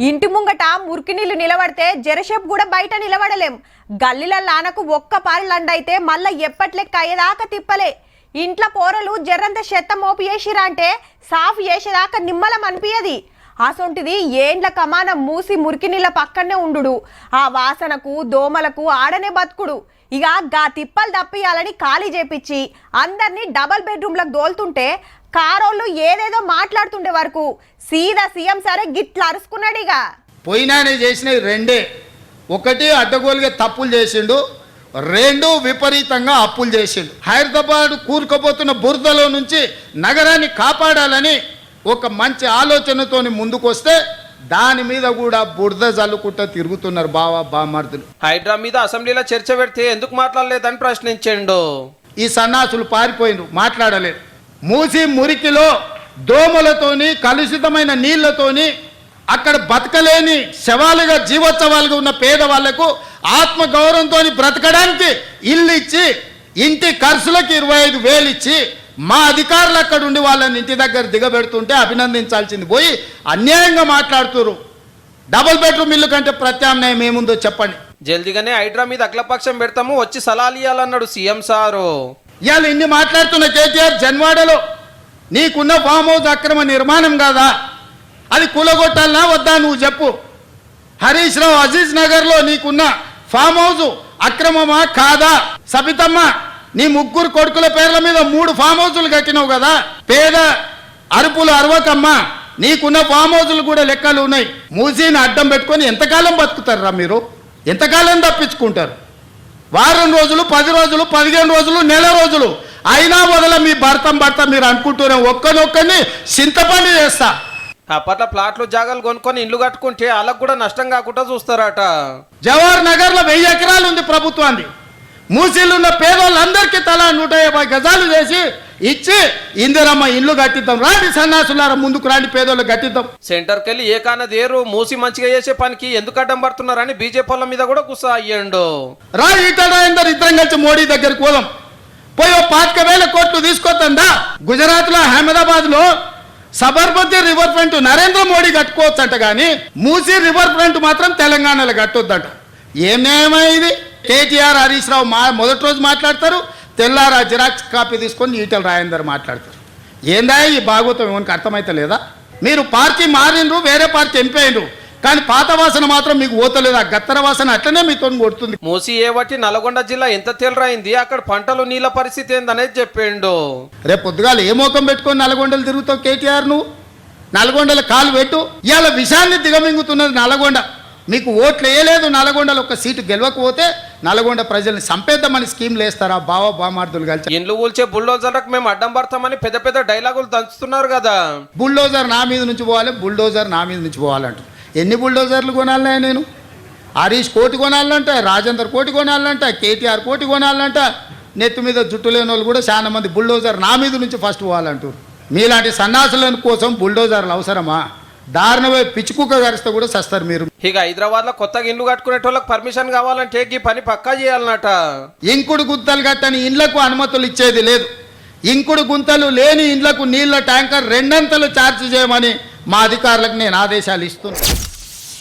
ఇంటి ముంగట మురికి నీళ్లు నిలబడితే జరషేపు కూడా బయట నిలబడలేం. గల్లీల లానకు ఒక్క పారి లండైతే మళ్ళా ఎప్పట్లెక్క అయ్యేదాకా తిప్పలే. ఇంట్లో పోరలు జర్రంత చెత్త మోపి చేసిరా అంటే సాఫ్ చేసేదాకా నిమ్మలం అనిపించది. అసొంటిది ఏండ్ల కమానం మూసి మురికి నీళ్ళ పక్కనే ఉండు. ఆ వాసనకు దోమలకు ఆడనే బతుకుడు. ఇక గా తిప్పలు తప్పియాలని ఖాళీ చేపించి అందరినీ డబల్ బెడ్రూమ్లకు దోలుతుంటే కారోళ్ళు ఏదేదో మాట్లాడుతుండే వరకు సీదా సీఎం సరే గిట్లా అరుచుకున్నాడు. ఇక పోయినానే చేసినవి రెండే. ఒకటి అడ్డగోలుగా తప్పులు చేసిండు, రెండు విపరీతంగా అప్పులు చేసిండు. హైదరాబాద్ కూరుకుపోతున్న బురదలో నుంచి నగరాన్ని కాపాడాలని ఒక మంచి ఆలోచనతోని ముందుకొస్తే దాని మీద కూడా బురద జల్లుకుంటూ తిరుగుతున్నారు బామర్దులు. హైడ్రా మీద అసెంబ్లీలో చర్చ పెడితే ఎందుకు మాట్లాడలేదని ప్రశ్నించిండు. ఈ సన్నాసులు పారిపోయిండు, మాట్లాడలేదు. మూసి మురికిలో దోమలతోని కలుషితమైన నీళ్లతోని అక్కడ బతకలేని శవాలుగా జీవోత్సవాలుగా ఉన్న పేదవాళ్లకు ఆత్మగౌరవంతో బ్రతకడానికి ఇల్లు ఇచ్చి ఇంటి ఖర్చులకు 25,000 ఇచ్చి మా అధికారులు అక్కడ ఉండి వాళ్ళని ఇంటి దగ్గర దిగబెడుతుంటే అభినందించాల్సింది పోయి అన్యాయంగా మాట్లాడుతున్నారు. డబుల్ బెడ్రూమ్ ఇల్లు కంటే ప్రత్యామ్నాయం ఏముందో చెప్పండి. జల్దిగానే హైడ్రా మీద అఖిలపక్షం పెడతాము, వచ్చి సలాలు ఇవ్వాలన్నాడు సీఎం సారు. ఇవాళ ఇన్ని మాట్లాడుతున్న కేటీఆర్ జన్వాడలో నీకున్న ఫామ్ హౌస్ అక్రమ నిర్మాణం కాదా, అది కూలగొట్టాలనా వద్దా నువ్వు చెప్పు. హరీష్ రావు అజీజ్ నగర్లో నీకున్న ఫామ్ హౌస్ అక్రమమా కాదా? సబితమ్మ నీ ముగ్గురు కొడుకుల పేర్ల మీద 3 ఫామ్ హౌజులు కట్టినావు కదా. పేద అరుపులు అరవకమ్మా, నీకున్న ఫామ్ హౌజులు కూడా లెక్కలు ఉన్నాయి. మూసీని అడ్డం పెట్టుకొని ఎంతకాలం బతుకుతారా మీరు? ఎంతకాలం తప్పించుకుంటారు? వారం రోజులు, 10 రోజులు, 15 రోజులు, నెల రోజులు అయినా వదల మీ భర్త మీరు అనుకుంటున్నాం. ఒక్కనొక్కని చింతపండి చేస్తా. అప్పట్లో ప్లాట్లు జాగాలు కొనుక్కొని ఇల్లు కట్టుకుంటే వాళ్ళకు కూడా నష్టం కాకుండా చూస్తారట. జవహర్ నగర్ లో 1000 ఎకరాలు ఉంది ప్రభుత్వాన్ని. మూసీలున్న పేదోళ్ళందరికీ తలా 150 గజాలు చేసి ఇచ్చి ఇందిరమ్మ ఇల్లు కట్టిద్దాం. రాండి సన్నాసులారా, ముందుకు రాండి, పేదోళ్ళు కట్టిద్దాం. సెంటర్కి వెళ్ళి ఏ కానదేరు మూసి మంచిగా చేసే పనికి ఎందుకు అడ్డం పడుతున్నారని బీజేపీ వాళ్ళ మీద కూడా గుస్సా అయ్యండు. రా ఇతర ఇద్దరం కలిసి మోడీ దగ్గరికి పోదాం. పోయి 25,000 కోట్లు తీసుకొద్దా. గుజరాత్ లో అహ్మదాబాద్ లో సబర్మతి రివర్ ఫ్రంట్ నరేంద్ర మోడీ కట్టుకోవచ్చు అంట, కానీ మూసీ రివర్ ఫ్రంట్ మాత్రం తెలంగాణలో కట్టొద్దంట. ఏం న్యాయమా ఇది? కేటీఆర్ హరీష్ రావు మొదటి రోజు మాట్లాడతారు, తెల్లారా జిరాక్స్ కాపీ తీసుకొని ఈటెల రాజేందర్ మాట్లాడతారు. ఏందా ఈ భాగవతం? ఏమనికి అర్థమైతే లేదా? మీరు పార్టీ మారిండ్రు, వేరే పార్టీ ఎంపైండ్రు, కానీ పాత వాసన మాత్రం మీకు ఓతలేదు. ఆ గత్తర వాసన అట్లనే మీతో కొడుతుంది. మూసి ఏవట్టి నల్గొండ జిల్లా ఎంత తేలరైంది, అక్కడ పంటలు నీళ్ళ పరిస్థితి ఏందనేది చెప్పిండు. రేపు పొద్దుగాలు ఏ మోకం పెట్టుకొని నల్గొండలు తిరుగుతావు కేటీఆర్? నువ్వు నల్గొండల కాలు పెట్టు. ఇవాళ విషాన్ని దిగమింగుతున్నది నల్గొండ. మీకు ఓట్లు వేయలేదు, నల్గొండలో ఒక సీటు గెలవకపోతే నల్గొండ ప్రజల్ని సంపేద్దామని స్కీమ్లు వేస్తారా బామార్దులు కలిసి? ఇండ్లు కూల్చే బుల్డోజర్లకు మేము అడ్డం పడతామని పెద్ద పెద్ద డైలాగులు దంచుతున్నారు కదా. బుల్డోజర్ నా మీద నుంచి పోవాలి, బుల్డోజర్ నా మీద నుంచి పోవాలంట. ఎన్ని బుల్డోజర్లు కొనాలన్నా నేను? హరీష్ కోటి కొనాలంట, రాజేందర్ కోటి కొనాలంట, కేటీఆర్ కోటి కొనాలంట. నెత్తి మీద జుట్టు లేని వాళ్ళు కూడా చాలా మంది బుల్డోజర్ నా మీద నుంచి ఫస్ట్ పోవాలంటారు. మీలాంటి సన్నాసుల కోసం బుల్డోజర్లు అవసరమా? దారుణమే పిచ్చుకుక్క గరిస్తే కూడా సస్తారు మీరు. ఇక హైదరాబాద్ లో కొత్తగా ఇల్లు కట్టుకునేటోళ్ళకి పర్మిషన్ కావాలంటే ఈ పని పక్కా చేయాలన్నట. ఇంకుడు గుంతలు కట్టని ఇండ్లకు అనుమతులు ఇచ్చేది లేదు. ఇంకుడు గుంతలు లేని ఇండ్లకు నీళ్ల ట్యాంకర్ 2 అంతలు ఛార్జ్ చేయమని మా అధికారులకు నేను ఆదేశాలు ఇస్తున్నాను.